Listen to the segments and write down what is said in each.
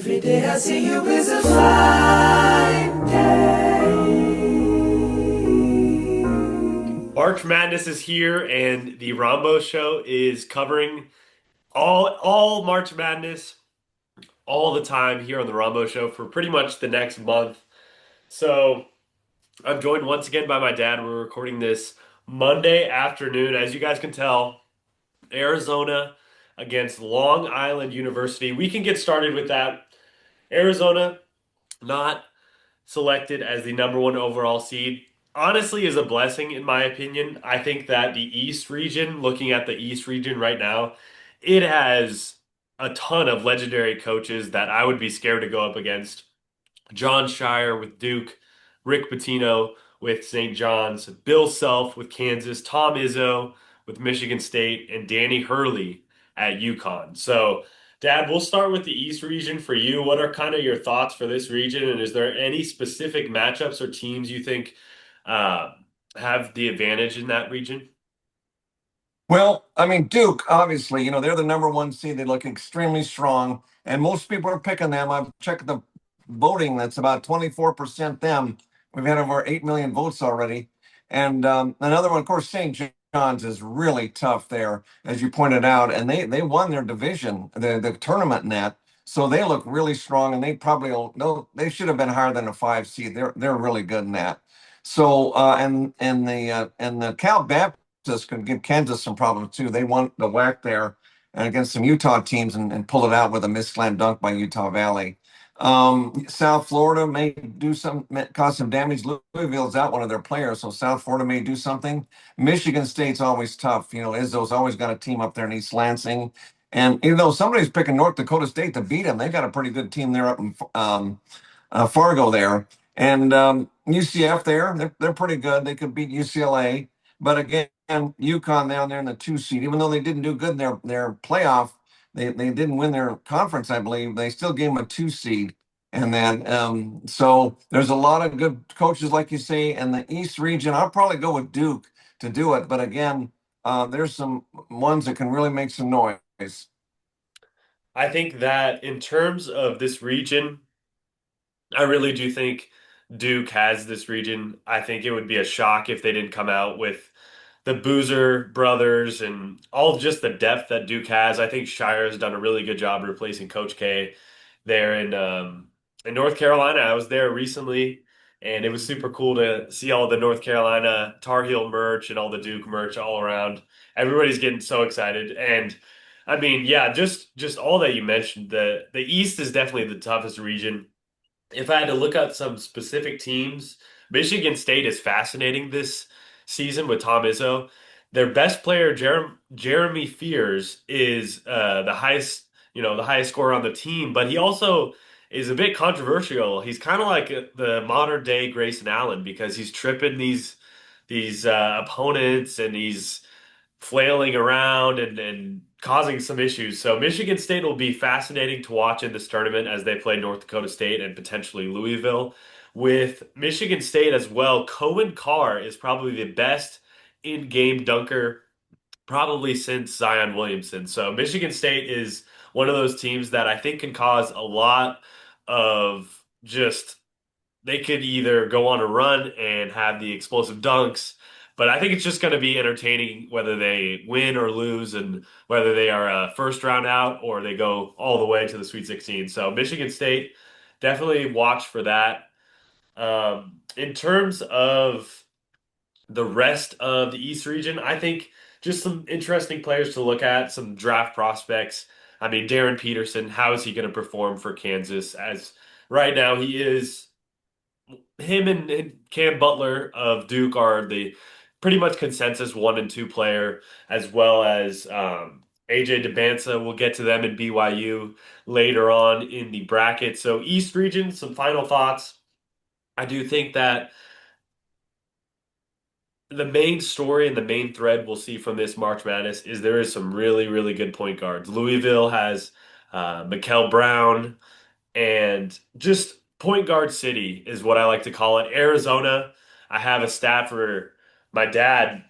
Every day I see you is a fine day. March Madness is here, and the Rombough Show is covering all March Madness all the time here on the Rombough Show for pretty much the next month. So I'm joined once again by my dad. We're recording this Monday afternoon. As you guys can tell, Arizona against Long Island University. We can get started with that. Arizona not selected as the number one overall seed honestly is a blessing in my opinion. I think that the East region, looking at the East region right now, it has a ton of legendary coaches that I would be scared to go up against. John Shire with Duke, Rick Pitino with St. John's, Bill Self with Kansas, Tom Izzo with Michigan State, and Danny Hurley at UConn. So, Dad, we'll start with the East region for you. What are kind of your thoughts for this region, and is there any specific matchups or teams you think uh, have the advantage in that region? Well, I mean, Duke, obviously, they're the number one seed. They look extremely strong, and most people are picking them. I've checked the voting, that's about 24% them. We've had over 8 million votes already. And another one, of course, St. John's is really tough there, as you pointed out, and they won their division, the tournament in that. So they look really strong, and they probably no, they should have been higher than a 5 seed. They're really good in that. So and the Cal Baptist could give Kansas some problems too. They won the WAC there and against some Utah teams and pull it out with a missed slam dunk by Utah Valley. South Florida may cause some damage. Louisville's out one of their players, so South Florida may do something. Michigan State's always tough. Izzo's always got a team up there in East Lansing. And even though somebody's picking North Dakota State to beat them, they've got a pretty good team there up in Fargo there. And UCF there, they're pretty good. They could beat UCLA. But again, UConn down there in the 2 seed, even though they didn't do good in their playoff, they didn't win their conference, I believe. They still gave them a 2 seed. And then, so there's a lot of good coaches, like you say, in the East region. I'll probably go with Duke to do it. But again, there's some ones that can really make some noise. I think that in terms of this region, I really do think Duke has this region. I think it would be a shock if they didn't come out with the Boozer brothers and all just the depth that Duke has. I think Shire has done a really good job replacing Coach K there in North Carolina. I was there recently, and it was super cool to see all the North Carolina Tar Heel merch and all the Duke merch all around. Everybody's getting so excited, and I mean, yeah, just all that you mentioned. The East is definitely the toughest region. If I had to look at some specific teams, Michigan State is fascinating this season with Tom Izzo. Their best player, Jeremy Fears, is the highest scorer on the team, but he also is a bit controversial. He's kind of like the modern day Grayson Allen because he's tripping these opponents and he's flailing around and causing some issues. So Michigan State will be fascinating to watch in this tournament as they play North Dakota State and potentially Louisville. With Michigan State as well, Cohen Carr is probably the best in-game dunker probably since Zion Williamson. So Michigan State is one of those teams that I think can cause a lot of just they could either go on a run and have the explosive dunks, but I think it's just going to be entertaining whether they win or lose and whether they are a first round out or they go all the way to the Sweet 16. So Michigan State, definitely watch for that. In terms of the rest of the East region, I think just some interesting players to look at, some draft prospects. I mean, Darren Peterson, how is he going to perform for Kansas? As right now, he is him and Cam Butler of Duke are the pretty much consensus 1 and 2 player, as well as AJ DeBansa. We'll get to them in BYU later on in the bracket. So East region, some final thoughts. I do think that the main story and the main thread we'll see from this March Madness is there is some really, really good point guards. Louisville has Mikael Brown, and just point guard city is what I like to call it. Arizona, I have a stat for my dad.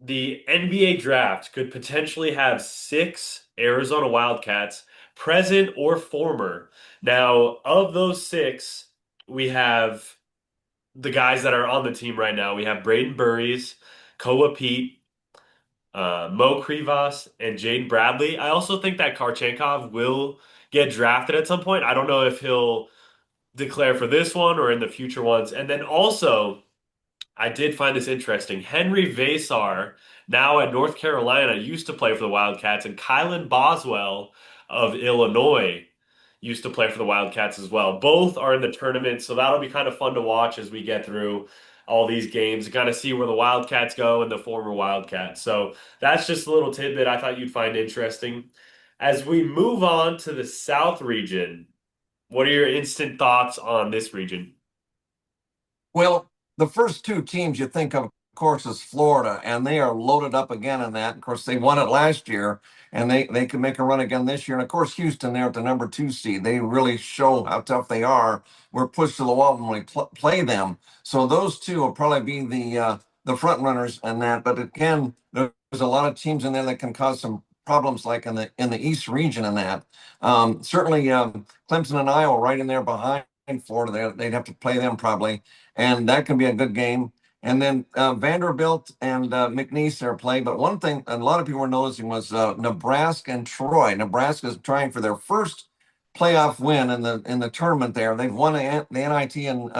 The NBA draft could potentially have 6 Arizona Wildcats present or former. Now, of those six, we have the guys that are on the team right now. We have Braden Burries, Koa Pete, Mo Krivas, and Jade Bradley. I also think that Karchenkov will get drafted at some point. I don't know if he'll declare for this one or in the future ones. And then also, I did find this interesting. Henry Vasar, now at North Carolina, used to play for the Wildcats, and Kylan Boswell of Illinois used to play for the Wildcats as well. Both are in the tournament, so that'll be kind of fun to watch as we get through all these games and kind of see where the Wildcats go and the former Wildcats. So that's just a little tidbit I thought you'd find interesting. As we move on to the South region, what are your instant thoughts on this region? Well, the first two teams you think of course, is Florida, and they are loaded up again in that. Of course, they won it last year, and they can make a run again this year. And of course, Houston, they're at the number two seed. They really show how tough they are. We're pushed to the wall when we play them. So those two will probably be the front runners in that. But again, there's a lot of teams in there that can cause some problems, like in the East region in that. Certainly, Clemson and Iowa right in there behind Florida. They'd have to play them probably, and that can be a good game. And then Vanderbilt and McNeese are playing. But one thing a lot of people were noticing was Nebraska and Troy. Nebraska is trying for their first playoff win in the tournament there. They've won the NIT in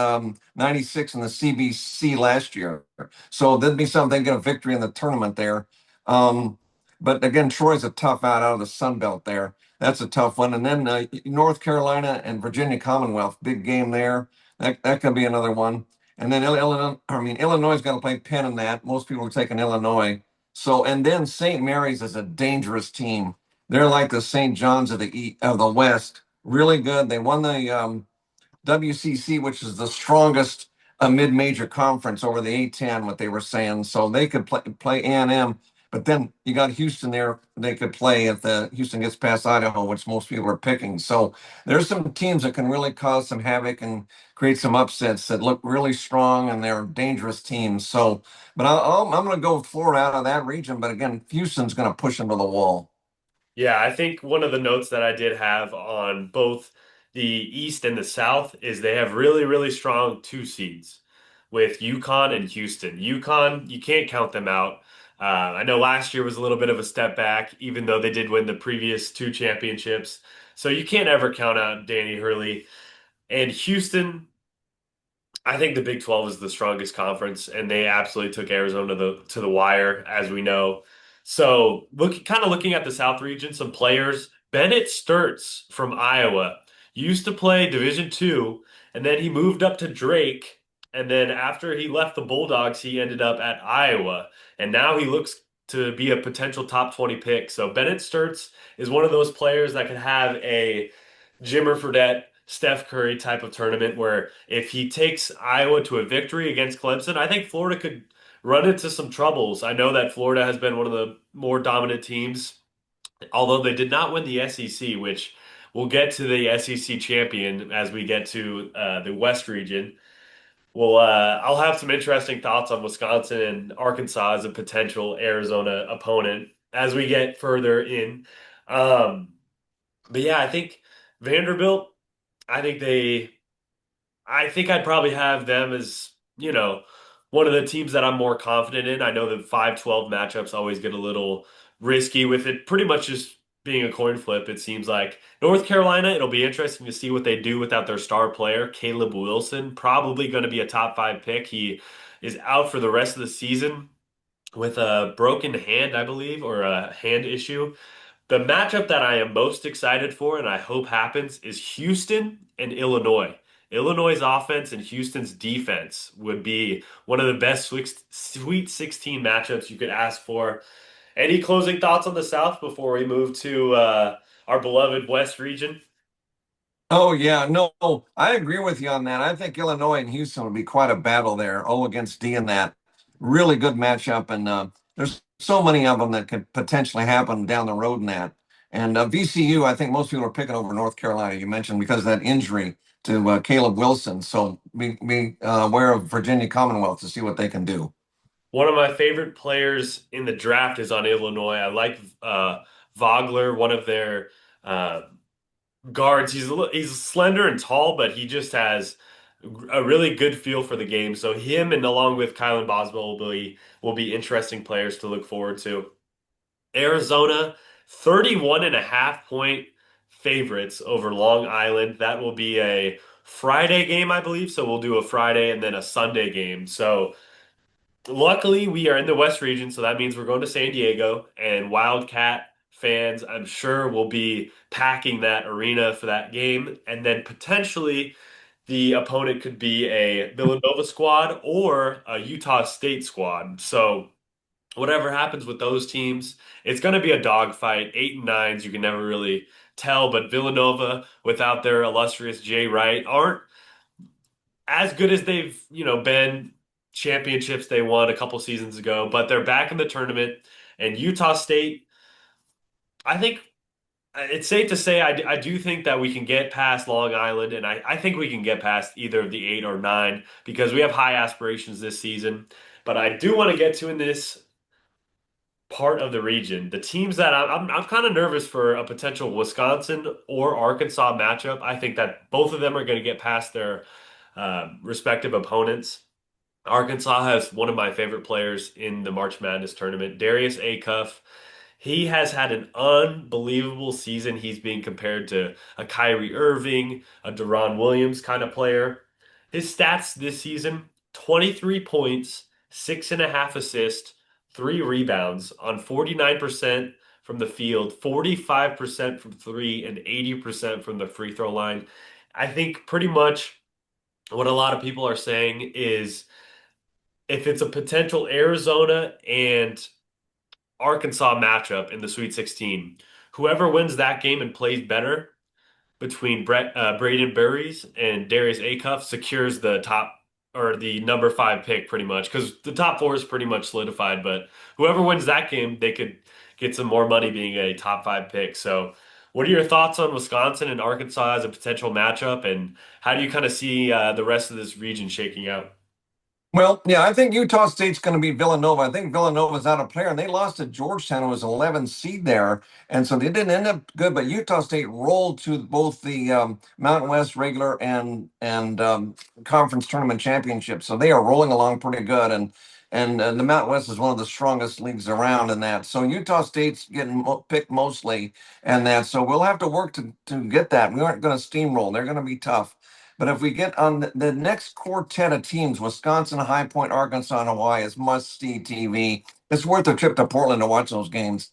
'96 and the CBC last year. So there'd be something, get a victory in the tournament there. But again, Troy's a tough out of the Sun Belt there. That's a tough one. And then North Carolina and Virginia Commonwealth, big game there. That could be another one. And then Illinois is going to play Penn in that. Most people are taking Illinois. So, and then St. Mary's is a dangerous team. They're like the St. John's of the West. Really good. They won the WCC, which is the strongest mid-major conference over the A10, what they were saying. So they could play A&M, but then you got Houston there. They could play if the Houston gets past Idaho, which most people are picking. So there's some teams that can really cause some havoc and create some upsets that look really strong, and they're dangerous teams. So, but I'm going to go with Florida out of that region. But again, Houston's going to push them to the wall. Yeah, I think one of the notes that I did have on both the East and the South is they have really, really strong two seeds with UConn and Houston. UConn, you can't count them out. I know last year was a little bit of a step back, even though they did win the previous two championships. So you can't ever count out Danny Hurley. And Houston, I think the Big 12 is the strongest conference, and they absolutely took Arizona to the wire, as we know. So, looking at the South region, some players. Bennett Sturts from Iowa used to play Division Two, and then he moved up to Drake. And then after he left the Bulldogs, he ended up at Iowa, and now he looks to be a potential top 20 pick. So Bennett Sturts is one of those players that could have a Jimmer Fredette, Steph Curry type of tournament where if he takes Iowa to a victory against Clemson, I think Florida could run into some troubles. I know that Florida has been one of the more dominant teams, although they did not win the SEC, which we'll get to the SEC champion as we get to the West region. Well, I'll have some interesting thoughts on Wisconsin and Arkansas as a potential Arizona opponent as we get further in. Um, but yeah, I think Vanderbilt. I think they, I think I'd probably have them as, one of the teams that I'm more confident in. I know the 5-12 matchups always get a little risky with it pretty much just being a coin flip, it seems like. North Carolina, it'll be interesting to see what they do without their star player, Caleb Wilson. Probably going to be a top five pick. He is out for the rest of the season with a broken hand, I believe, or a hand issue. The matchup that I am most excited for and I hope happens is Houston and Illinois. Illinois' offense and Houston's defense would be one of the best Sweet 16 matchups you could ask for. Any closing thoughts on the South before we move to our beloved West region? Oh yeah, no, I agree with you on that. I think Illinois and Houston would be quite a battle there. O against D in that really good matchup, and there's so many of them that could potentially happen down the road in that. And VCU, I think most people are picking over North Carolina. You mentioned because of that injury to Caleb Wilson. So be aware of Virginia Commonwealth to see what they can do. One of my favorite players in the draft is on Illinois. I like Vogler, one of their guards. He's slender and tall, but he just has a really good feel for the game. So him and along with Kylan Boswell will be interesting players to look forward to. Arizona, 31 and a half point favorites over Long Island. That will be a Friday game, I believe. So we'll do a Friday and then a Sunday game. So luckily, we are in the West region, so that means we're going to San Diego, and Wildcat fans, I'm sure, will be packing that arena for that game. And then potentially the opponent could be a Villanova squad or a Utah State squad. So whatever happens with those teams, it's going to be a dogfight. Eight and nines, you can never really tell, but Villanova, without their illustrious Jay Wright, aren't as good as they've been championships they won a couple seasons ago, but they're back in the tournament. And Utah State, I think it's safe to say I do think that we can get past Long Island, and I think we can get past either of the eight or nine because we have high aspirations this season. But I do want to get to in this part of the region, the teams that I'm kind of nervous for a potential Wisconsin or Arkansas matchup. I think that both of them are going to get past their respective opponents. Arkansas has one of my favorite players in the March Madness tournament, Darius Acuff. He has had an unbelievable season. He's being compared to a Kyrie Irving, a Deron Williams kind of player. His stats this season: 23 points, 6.5 assists, 3 rebounds on 49% from the field, 45% from three, and 80% from the free throw line. I think pretty much what a lot of people are saying is if it's a potential Arizona and Arkansas matchup in the Sweet 16, whoever wins that game and plays better between Braden Burries and Darius Acuff secures the top or the number five pick pretty much because the top four is pretty much solidified. But whoever wins that game, they could get some more money being a top five pick. So, what are your thoughts on Wisconsin and Arkansas as a potential matchup, and how do you kind of see the rest of this region shaking out? Well, yeah, I think Utah State's going to beat Villanova. I think Villanova's out of player, and they lost to Georgetown, who was 11 seed there, and so they didn't end up good. But Utah State rolled to both the Mountain West regular and conference tournament championships, so they are rolling along pretty good. And the Mountain West is one of the strongest leagues around in that. So Utah State's getting picked mostly, and that. So we'll have to work to get that. We aren't going to steamroll. They're going to be tough. But if we get on the next quartet of teams, Wisconsin, High Point, Arkansas, and Hawaii is must-see TV. It's worth a trip to Portland to watch those games.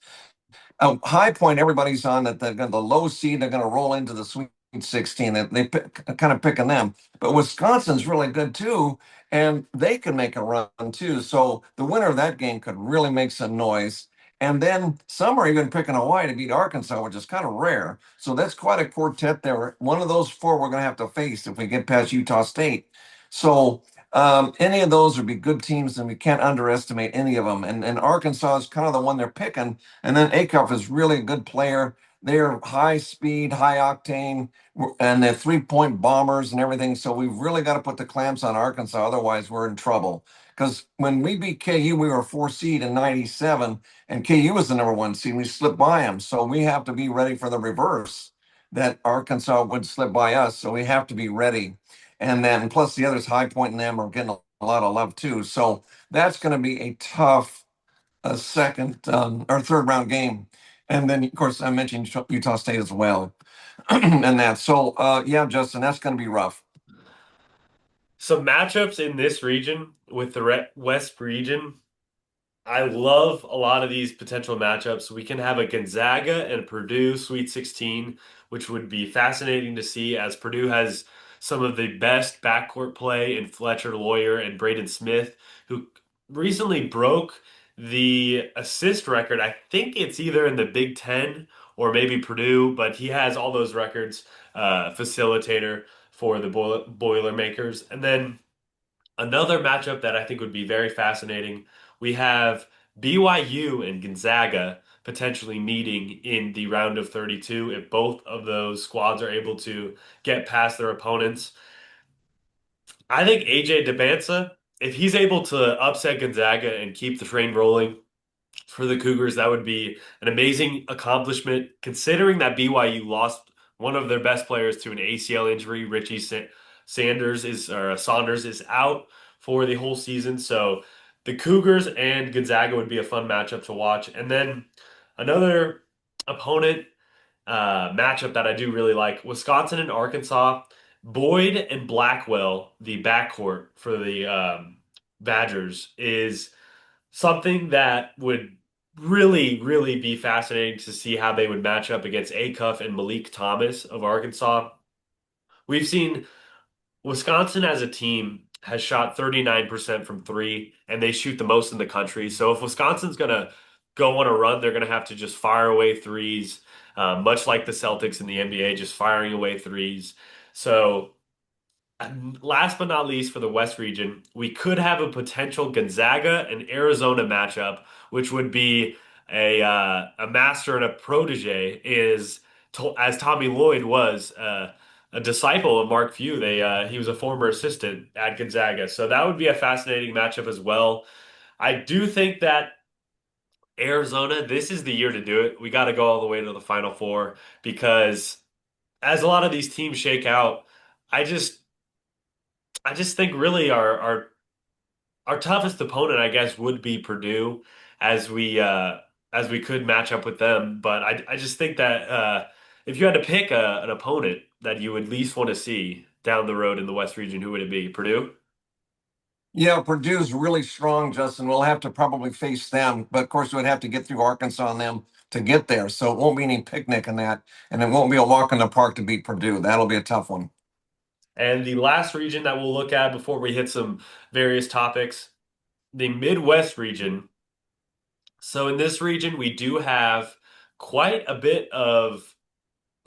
High Point, everybody's on that. The low seed, they're going to roll into the Sweet 16. They kind of picking them. But Wisconsin's really good too, and they can make a run too. So the winner of that game could really make some noise. And then some are even picking Hawaii to beat Arkansas, which is kind of rare. So that's quite a quartet there. One of those four we're going to have to face if we get past Utah State. So any of those would be good teams, and we can't underestimate any of them. And Arkansas is kind of the one they're picking. And then Acuff is really a good player. They're high speed, high octane, and they're 3-point bombers and everything. So we've really got to put the clamps on Arkansas. Otherwise, we're in trouble. Because when we beat KU, we were 4 seed in 97, and KU was the number 1 seed. We slipped by them. So we have to be ready for the reverse that Arkansas would slip by us. So we have to be ready. And then plus the others, High Point and them are getting a lot of love too. So that's going to be a tough second or third round game. And then, of course, I mentioned Utah State as well. And that. So, yeah, Justin, that's going to be rough. Some matchups in this region with the West region. I love a lot of these potential matchups. We can have a Gonzaga and Purdue Sweet 16, which would be fascinating to see as Purdue has some of the best backcourt play in Fletcher Lawyer and Braden Smith, who recently broke the assist record. I think it's either in the Big Ten or maybe Purdue, but he has all those records, facilitator for the Boilermakers. And then another matchup that I think would be very fascinating, we have BYU and Gonzaga potentially meeting in the round of 32 if both of those squads are able to get past their opponents. I think AJ DeBansa, if he's able to upset Gonzaga and keep the train rolling for the Cougars, that would be an amazing accomplishment considering that BYU lost one of their best players to an ACL injury. Saunders is out for the whole season. So the Cougars and Gonzaga would be a fun matchup to watch. And then another opponent matchup that I do really like, Wisconsin and Arkansas. Boyd and Blackwell, the backcourt for the Badgers, is something that would really, really be fascinating to see how they would match up against Acuff and Malik Thomas of Arkansas. We've seen Wisconsin as a team has shot 39% from three, and they shoot the most in the country. So if Wisconsin's going to go on a run, they're going to have to just fire away threes, much like the Celtics in the NBA, just firing away threes. So and last but not least, for the West region, we could have a potential Gonzaga and Arizona matchup, which would be a master and a protege. As Tommy Lloyd was a disciple of Mark Few. He was a former assistant at Gonzaga, so that would be a fascinating matchup as well. I do think that Arizona, this is the year to do it. We got to go all the way to the Final Four because as a lot of these teams shake out, I just I just think really our toughest opponent, I guess, would be Purdue, as we could match up with them. But I just think that if you had to pick an opponent that you would least want to see down the road in the West region, who would it be? Purdue? Yeah, Purdue's really strong, Justin. We'll have to probably face them, but of course we'd have to get through Arkansas and them to get there. So it won't be any picnic in that, and it won't be a walk in the park to beat Purdue. That'll be a tough one. And the last region that we'll look at before we hit some various topics, the Midwest region. So in this region, we do have quite a bit of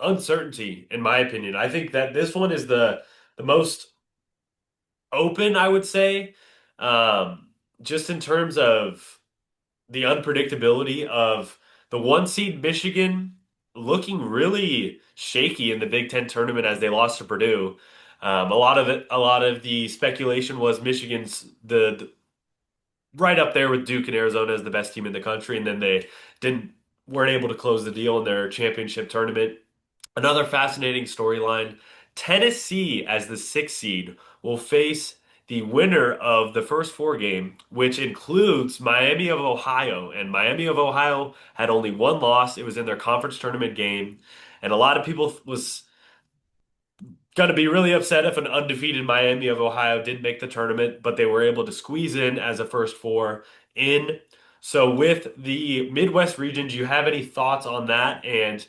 uncertainty, in my opinion. I think that this one is the most open, I would say, just in terms of the unpredictability of the one seed Michigan looking really shaky in the Big Ten tournament as they lost to Purdue. A lot of the speculation was Michigan's the right up there with Duke and Arizona as the best team in the country, and then they didn't weren't able to close the deal in their championship tournament. Another fascinating storyline: Tennessee as the sixth seed will face the winner of the first four game, which includes Miami of Ohio. And Miami of Ohio had only one loss. It was in their conference tournament game, and a lot of people was going to be really upset if an undefeated Miami of Ohio didn't make the tournament, but they were able to squeeze in as a first four in. So, with the Midwest region, do you have any thoughts on that? And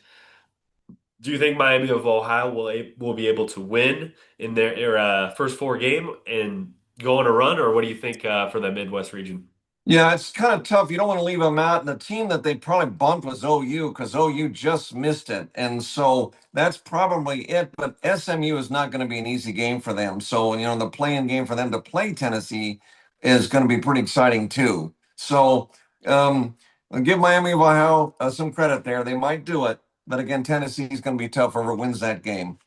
do you think Miami of Ohio will be able to win in their first four game and go on a run, or what do you think for the Midwest region? Yeah, it's kind of tough. You don't want to leave them out. And the team that they probably bumped was OU because OU just missed it. And so that's probably it. But SMU is not going to be an easy game for them. So, the playing game for them to play Tennessee is going to be pretty exciting too. So, I'll give Miami of Ohio some credit there. They might do it. But again, Tennessee is going to be tough whoever wins that game.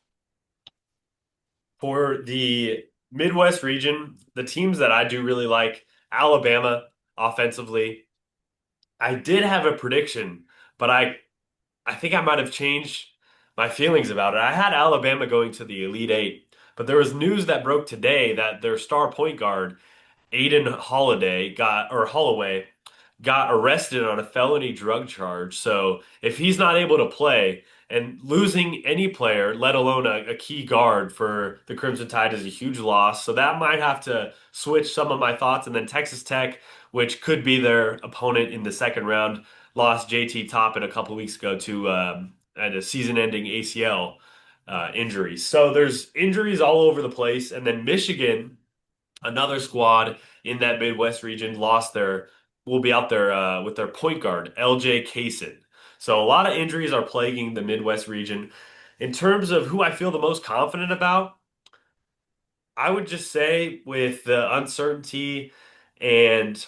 For the Midwest region, the teams that I do really like, Alabama offensively. I did have a prediction, but I think I might have changed my feelings about it. I had Alabama going to the Elite Eight, but there was news that broke today that their star point guard, Holloway, got arrested on a felony drug charge. So if he's not able to play and losing any player, let alone a key guard for the Crimson Tide, is a huge loss. So that might have to switch some of my thoughts. And then Texas Tech, which could be their opponent in the second round, lost JT Toppin a couple weeks ago to a season-ending ACL injury. So there's injuries all over the place. And then Michigan, another squad in that Midwest region, lost their will be out there with their point guard LJ Kaysen. So a lot of injuries are plaguing the Midwest region. In terms of who I feel the most confident about, I would just say with the uncertainty and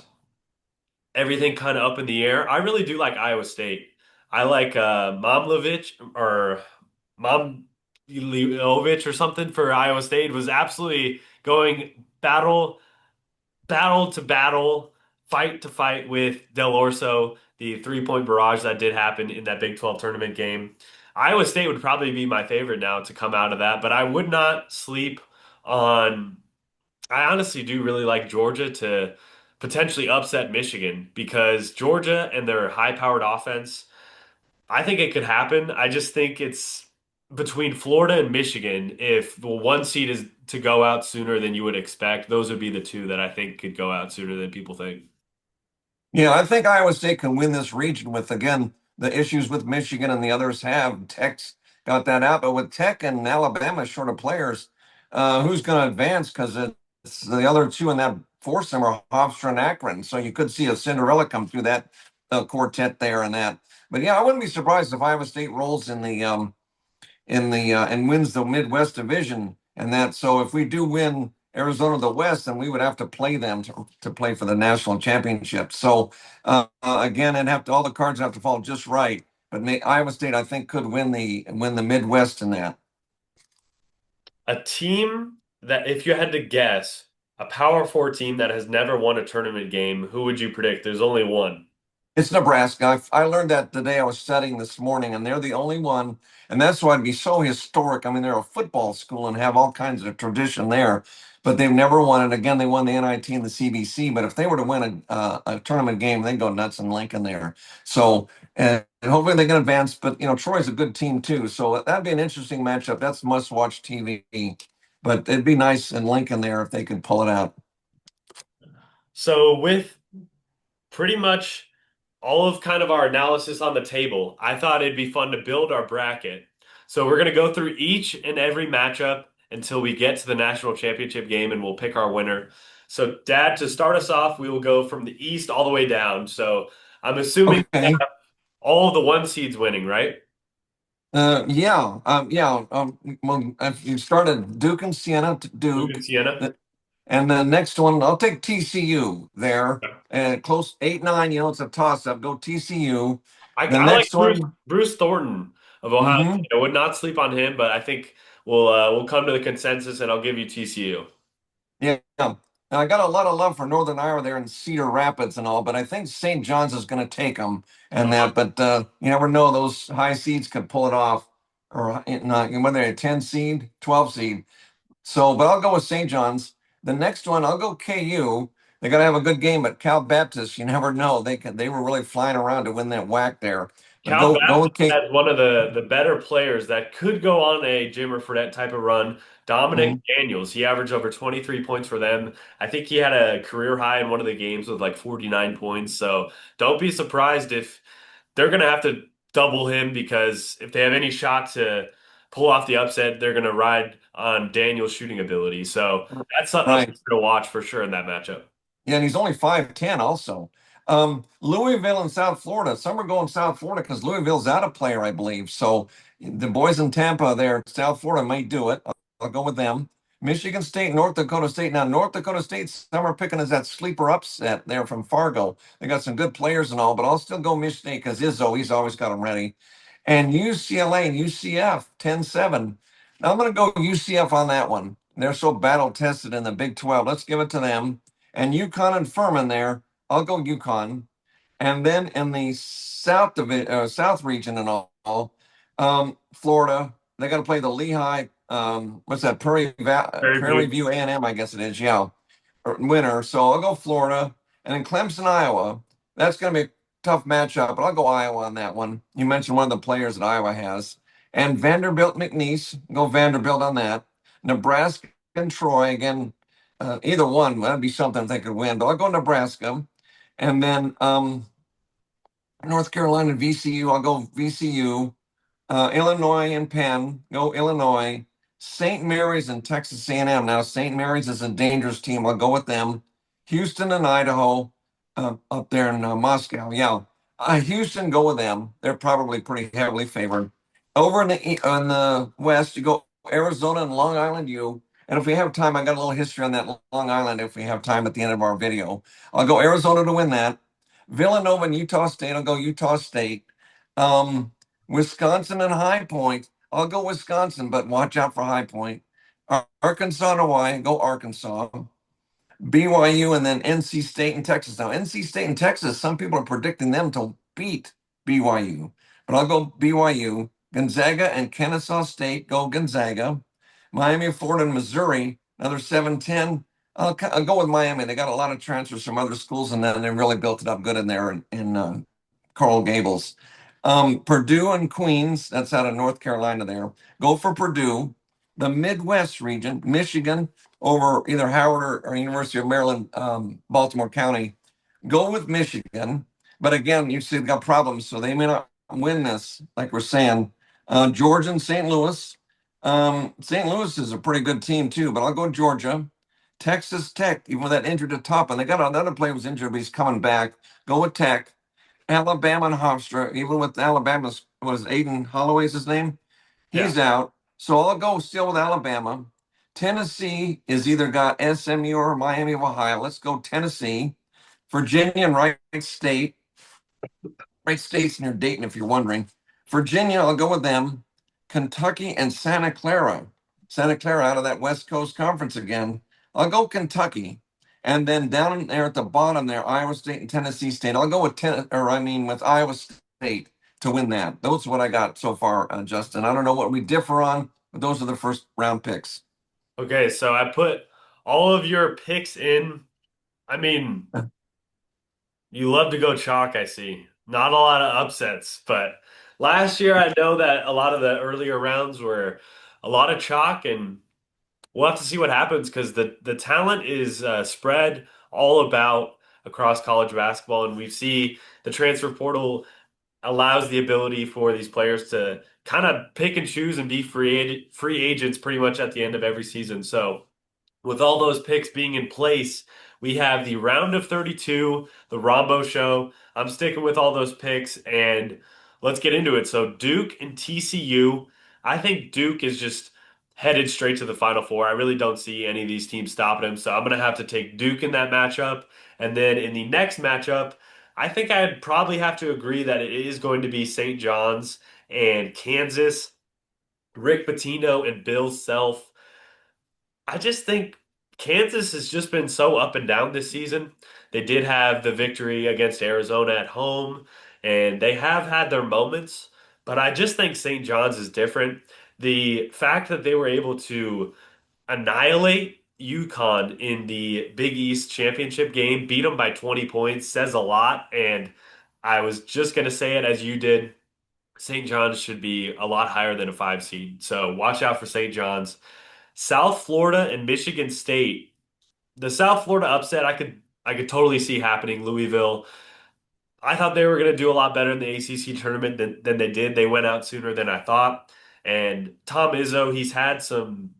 everything kind of up in the air, I really do like Iowa State. I like Momlovich or Momlovich or something for Iowa State was absolutely going battle to battle, fight to fight with Del Orso, the 3-point barrage that did happen in that Big 12 tournament game. Iowa State would probably be my favorite now to come out of that, but I would not sleep on. I honestly do really like Georgia to potentially upset Michigan because Georgia and their high-powered offense, I think it could happen. I just think it's between Florida and Michigan. If the one seed is to go out sooner than you would expect, those would be the two that I think could go out sooner than people think. Yeah, I think Iowa State can win this region with, again, the issues with Michigan and the others have. Tech's got that out, but with Tech and Alabama short of players, who's going to advance? Because it's the other two in that foursome are Hofstra and Akron. So you could see a Cinderella come through that quartet there and that. But yeah, I wouldn't be surprised if Iowa State rolls in the and wins the Midwest Division and that. So if we do win Arizona the West, then we would have to play them to play for the national championship. So again, and have to all the cards have to fall just right. But Iowa State, I think, could win the Midwest in that. A team that, if you had to guess, a Power Four team that has never won a tournament game, who would you predict? There's only one. It's Nebraska. I learned that the day I was studying this morning, and they're the only one. And that's why it'd be so historic. I mean, they're a football school and have all kinds of tradition there, but they've never won it. Again, they won the NIT and the CBC. But if they were to win a tournament game, they'd go nuts in Lincoln there. So, and hopefully they can advance. But, Troy's a good team too. So that'd be an interesting matchup. That's must watch TV. But it'd be nice in Lincoln there if they could pull it out. So with pretty much all of kind of our analysis on the table, I thought it'd be fun to build our bracket. So we're going to go through each and every matchup until we get to the national championship game and we'll pick our winner. So, Dad, to start us off, we will go from the east all the way down. So I'm assuming Okay. all of the one seeds winning, right? Yeah. Well, if you started Duke and Siena to Duke Duke, and Siena. and the next one, I'll take TCU there. And close 8-9, it's a toss up. Go TCU. The I like next one, Bruce Thornton of Ohio hmm State. I would not sleep on him, but I think we'll come to the consensus and I'll give you TCU. yeah. And I got a lot of love for Northern Iowa there in Cedar Rapids and all, but I think St. John's is going to take them and that. But you never know; those high seeds could pull it off, or not. Whether they're a 10 seed, 12 seed. So, but I'll go with St. John's. The next one, I'll go KU. They got to have a good game, but Cal Baptist, you never know. They were really flying around to win that whack there. But Cal go Baptist with K. has one of the better players that could go on a Jimmer Fredette type of run. Dominic Mhm. Daniels, he averaged over 23 points for them. I think he had a career high in one of the games with like 49 points. So don't be surprised if they're going to have to double him because if they have any shot to pull off the upset, they're going to ride on Daniel's shooting ability. So that's a player Right. to watch for sure in that matchup. Yeah, and he's only 5'10 also. Louisville and South Florida. Some are going South Florida because Louisville's out of player, I believe. So the boys in Tampa there, South Florida might do it. I'll go with them. Michigan State, North Dakota State. Now, North Dakota State, some are picking as that sleeper upset there from Fargo. They got some good players and all, but I'll still go Michigan State because Izzo, he's always got them ready. And UCLA and UCF, 10-7. Now, I'm going to go UCF on that one. They're so battle tested in the Big 12. Let's give it to them. And UConn and Furman there. I'll go UConn. And then in the South region and all, Florida, they got to play the Lehigh. What's that? Very Prairie few. View A&M, I guess it is. Yeah, winner. So I'll go Florida, and then Clemson, Iowa. That's going to be a tough matchup, but I'll go Iowa on that one. You mentioned one of the players that Iowa has, and Vanderbilt, McNeese. Go Vanderbilt on that. Nebraska and Troy again. Either one that'd be something they could win. But I'll go Nebraska, and then North Carolina, VCU. I'll go VCU. Illinois and Penn, go Illinois. St. Mary's and Texas A&M. Now, St. Mary's is a dangerous team. I'll go with them. Houston and Idaho up there in Moscow. Yeah, Houston, go with them. They're probably pretty heavily favored. Over in the West, you go Arizona and Long Island U. And if we have time, I got a little history on that Long Island. If we have time at the end of our video, I'll go Arizona to win that. Villanova and Utah State. I'll go Utah State. Um, Wisconsin and High Point. I'll go Wisconsin, but watch out for High Point. Arkansas and Hawaii. Go Arkansas. BYU and then NC State and Texas. Now, NC State and Texas, some people are predicting them to beat BYU, but I'll go BYU. Gonzaga and Kennesaw State. Go Gonzaga. Miami, Florida, and Missouri. Another 7-10. I'll go with Miami. They got a lot of transfers from other schools, and then they really built it up good in there in Coral Gables. Purdue and Queens. That's out of North Carolina there. Go for Purdue. The Midwest region, Michigan over either Howard or University of Maryland, Baltimore County. Go with Michigan. But again, you see they've got problems, so they may not win this, like we're saying. Georgia and St. Louis. St. Louis is a pretty good team too, but I'll go Georgia. Texas Tech, even with that injured at top, and they got another player who's injured, but he's coming back. Go with Tech. Alabama and Hofstra, even with Alabama's, was Aiden Holloway's his name? Yeah. He's out. So I'll go still with Alabama. Tennessee is either got SMU or Miami of Ohio. Let's go Tennessee. Virginia and Wright State. Wright State's near Dayton, if you're wondering. Virginia, I'll go with them. Kentucky and Santa Clara. Santa Clara out of that West Coast Conference again. I'll go Kentucky. And then down there at the bottom there, Iowa State and Tennessee State. I'll go with Iowa State to win that. Those are what I got so far, Justin. I don't know what we differ on, but those are the first round picks. Okay, so I put all of your picks in. I mean, you love to go chalk, I see. Not a lot of upsets, but last year I know that a lot of the earlier rounds were a lot of chalk, and we'll have to see what happens because the talent is spread all about across college basketball, and we see the transfer portal allows the ability for these players to kind of pick and choose and be free agents pretty much at the end of every season. So with all those picks being in place, we have the round of 32, the Rombough show. I'm sticking with all those picks and let's get into it. So Duke and TCU, I think Duke is just headed straight to the Final Four. I really don't see any of these teams stopping them. So I'm going to have to take Duke in that matchup. And then in the next matchup, I think I'd probably have to agree that it is going to be St. John's and Kansas, Rick Pitino and Bill Self. I just think Kansas has just been so up and down this season. They did have the victory against Arizona at home, and they have had their moments, but I just think St. John's is different. The fact that they were able to annihilate UConn in the Big East championship game, beat them by 20 points, says a lot. And I was just going to say it as you did. St. John's should be a lot higher than a 5 seed. So watch out for St. John's. South Florida and Michigan State. The South Florida upset I could totally see happening. Louisville. I thought they were going to do a lot better in the ACC tournament than they did. They went out sooner than I thought. And Tom Izzo, he's had some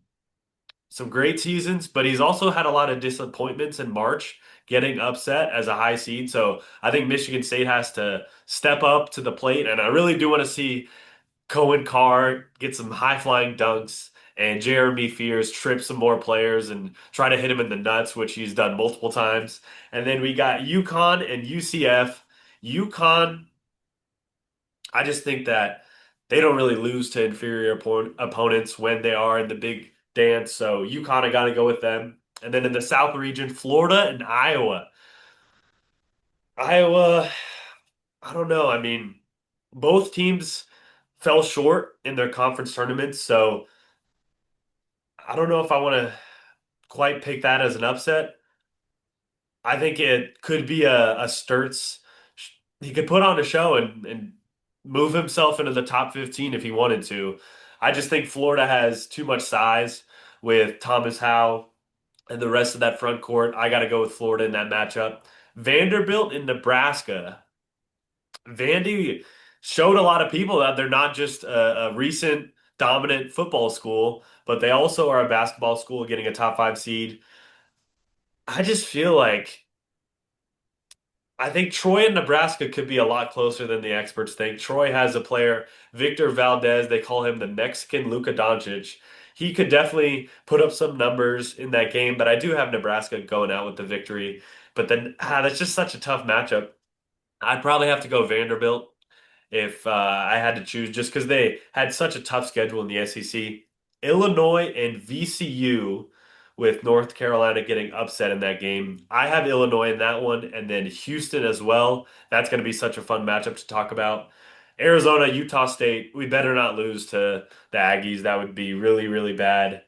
great seasons, but he's also had a lot of disappointments in March, getting upset as a high seed. So I think Michigan State has to step up to the plate, and I really do want to see Cohen Carr get some high flying dunks and Jeremy Fears trip some more players and try to hit him in the nuts, which he's done multiple times. And then we got UConn and UCF. UConn, I just think that they don't really lose to inferior opponents when they are in the big dance. So UConn, I got to go with them. And then in the South region, Florida and Iowa. Iowa, I don't know. I mean, both teams fell short in their conference tournaments. So I don't know if I want to quite pick that as an upset. I think it could be a Sturts. He could put on a show and move himself into the top 15 if he wanted to. I just think Florida has too much size with Thomas Howe and the rest of that front court. I got to go with Florida in that matchup. Vanderbilt in Nebraska. Vandy showed a lot of people that they're not just a recent dominant football school, but they also are a basketball school getting a top 5 seed. I just feel like I think Troy and Nebraska could be a lot closer than the experts think. Troy has a player, Victor Valdez. They call him the Mexican Luka Doncic. He could definitely put up some numbers in that game, but I do have Nebraska going out with the victory. But then, that's just such a tough matchup. I'd probably have to go Vanderbilt if I had to choose, just because they had such a tough schedule in the SEC. Illinois and VCU, with North Carolina getting upset in that game. I have Illinois in that one, and then Houston as well. That's going to be such a fun matchup to talk about. Arizona, Utah State, we better not lose to the Aggies. That would be really, really bad,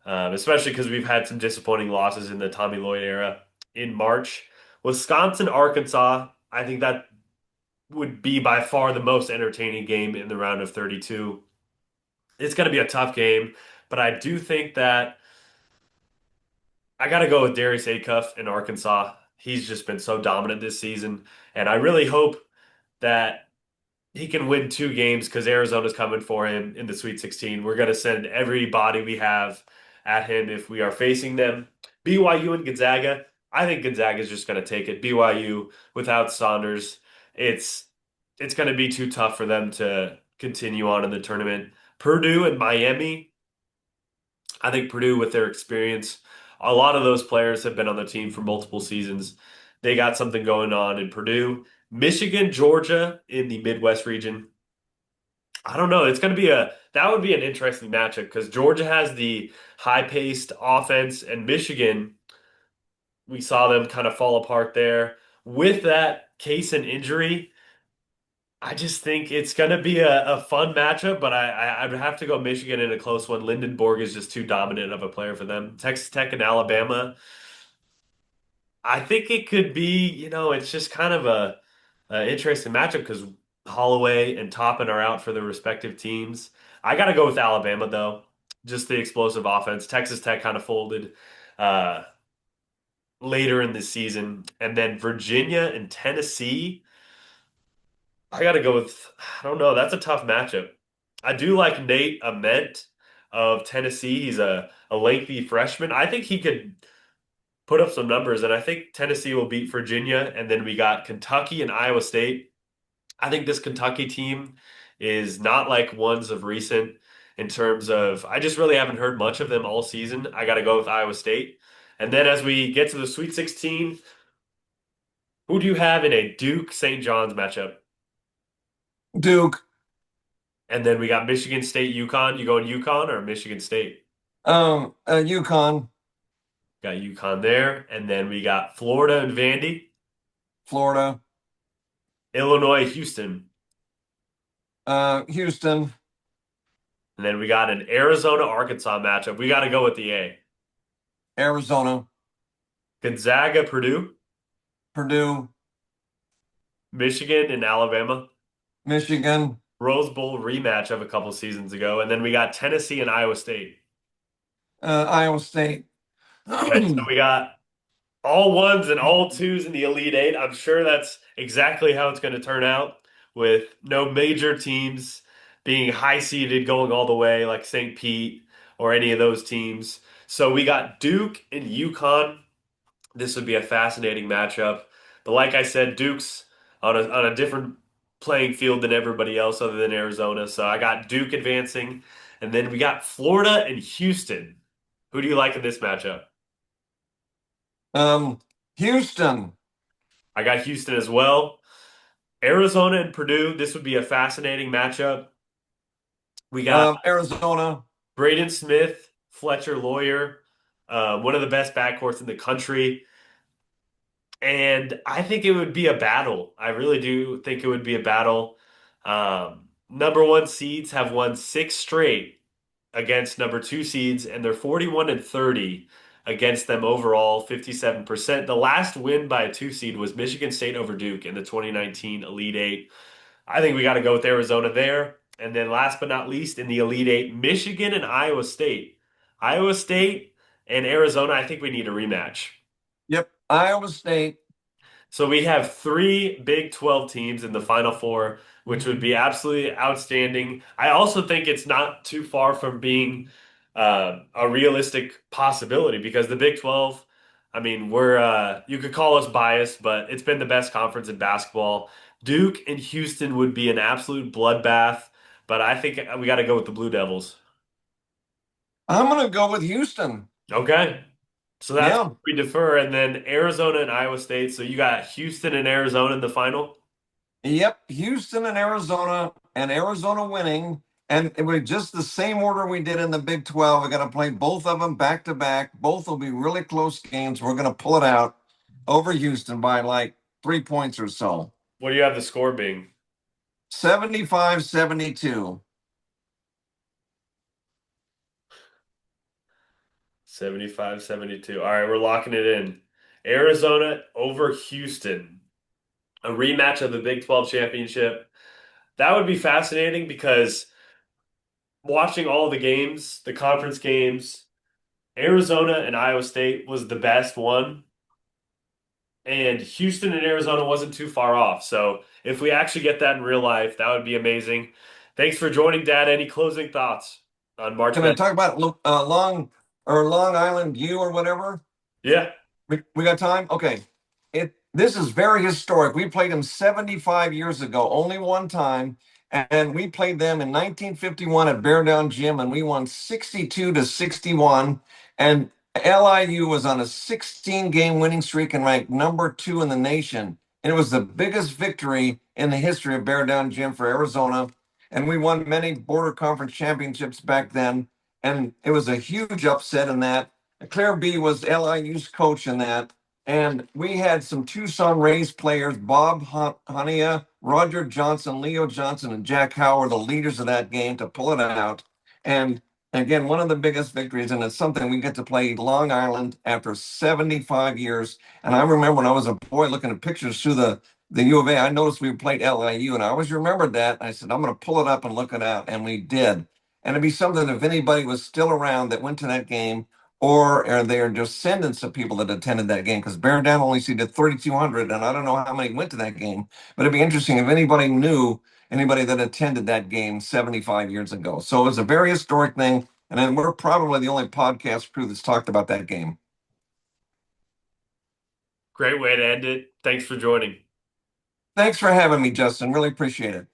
especially because we've had some disappointing losses in the Tommy Lloyd era in March. Wisconsin, Arkansas, I think that would be by far the most entertaining game in the round of 32. It's going to be a tough game, but I do think that I got to go with Darius Acuff in Arkansas. He's just been so dominant this season, and I really hope that he can win two games because Arizona's coming for him in the Sweet 16. We're going to send everybody we have at him if we are facing them. BYU and Gonzaga. I think Gonzaga is just going to take it. BYU without Saunders, it's it's going to be too tough for them to continue on in the tournament. Purdue and Miami. I think Purdue, with their experience, a lot of those players have been on the team for multiple seasons. They got something going on in Purdue. Michigan, Georgia in the Midwest region. I don't know. It's going to be that would be an interesting matchup because Georgia has the high-paced offense, and Michigan, we saw them kind of fall apart there. With that case and injury, I just think it's going to be a fun matchup, but I'd have to go Michigan in a close one. Lindenborg is just too dominant of a player for them. Texas Tech and Alabama, I think it could be, it's just kind of a interesting matchup because Holloway and Toppin are out for their respective teams. I got to go with Alabama, though. Just the explosive offense. Texas Tech kind of folded uh, later in the season. And then Virginia and Tennessee. I gotta go with, I don't know, that's a tough matchup. I do like Nate Ament of Tennessee. He's a lengthy freshman. I think he could put up some numbers, and I think Tennessee will beat Virginia. And then we got Kentucky and Iowa State. I think this Kentucky team is not like ones of recent in terms of, I just really haven't heard much of them all season. I gotta go with Iowa State. And then as we get to the Sweet 16, who do you have in a Duke St. John's matchup? Duke. And then we got Michigan State, UConn. You going UConn or Michigan State? UConn, Got UConn there. And then we got Florida and Vandy, Florida, Illinois, Houston. Houston, And then we got an Arizona, Arkansas matchup. We got to go with the A. Arizona, Gonzaga, Purdue, Purdue, Michigan, and Alabama. Michigan, Rose Bowl rematch of a couple seasons ago. And then we got Tennessee and Iowa State. Iowa State. Okay, so we got all ones and all twos in the Elite Eight. I'm sure that's exactly how it's going to turn out with no major teams being high seeded going all the way like St. Pete or any of those teams. So we got Duke and UConn. This would be a fascinating matchup. But like I said, Duke's on a different playing field than everybody else other than Arizona. So I got Duke advancing. And then we got Florida and Houston. Who do you like in this matchup? Houston, I got Houston as well. Arizona and Purdue, this would be a fascinating matchup. We got Arizona, Braden Smith, Fletcher Lawyer, one of the best backcourts in the country. And I think it would be a battle. I really do think it would be a battle. Number one seeds have won six straight against number two seeds, and they're 41 and 30 against them overall, 57%. The last win by a two seed was Michigan State over Duke in the 2019 Elite Eight. I think we got to go with Arizona there. And then last but not least, in the Elite Eight, Michigan and Iowa State. Iowa State and Arizona, I think we need a rematch. yep, Iowa State. So we have three Big 12 teams in the Final Four, which would be absolutely outstanding. I also think it's not too far from being a realistic possibility because the Big 12, I mean, you could call us biased, but it's been the best conference in basketball. Duke and Houston would be an absolute bloodbath, but I think we got to go with the Blue Devils. I'm gonna go with Houston. Okay. So that's Yeah. where we defer. And then Arizona and Iowa State. So you got Houston and Arizona in the final. Yep, Houston and Arizona winning. And it was just the same order we did in the Big 12. We're going to play both of them back to back. Both will be really close games. We're going to pull it out over Houston by like 3 points or so. What do you have the score being? 75-72. 75-72. All right, we're locking it in. Arizona over Houston. A rematch of the Big 12 championship. That would be fascinating because watching all the games, the conference games, Arizona and Iowa State was the best one, and Houston and Arizona wasn't too far off. So if we actually get that in real life, that would be amazing. Thanks for joining, Dad. Any closing thoughts on March Can I Madness? talk about Long Island U or whatever? Yeah. We got time? Okay. This is very historic. We played them 75 years ago, only one time. And we played them in 1951 at Bear Down Gym, and we won 62-61. And LIU was on a 16-game winning streak and ranked number 2 in the nation. And it was the biggest victory in the history of Bear Down Gym for Arizona. And we won many border conference championships back then. And it was a huge upset in that. Claire B was LIU's coach in that. And we had some Tucson Rays players, Bob Hania, Roger Johnson, Leo Johnson, and Jack Howard, the leaders of that game to pull it out. And again, one of the biggest victories, and it's something we get to play Long Island after 75 years. And I remember when I was a boy looking at pictures through the U of A, I noticed we played LIU, and I always remembered that. I said, I'm going to pull it up and look it out. And we did. And it'd be something if anybody was still around that went to that game, or are they descendants of people that attended that game? Because Bear Down only seated 3,200, and I don't know how many went to that game. But it'd be interesting if anybody knew anybody that attended that game 75 years ago. So it was a very historic thing. And then we're probably the only podcast crew that's talked about that game. Great way to end it. Thanks for joining. Thanks for having me, Justin. Really appreciate it.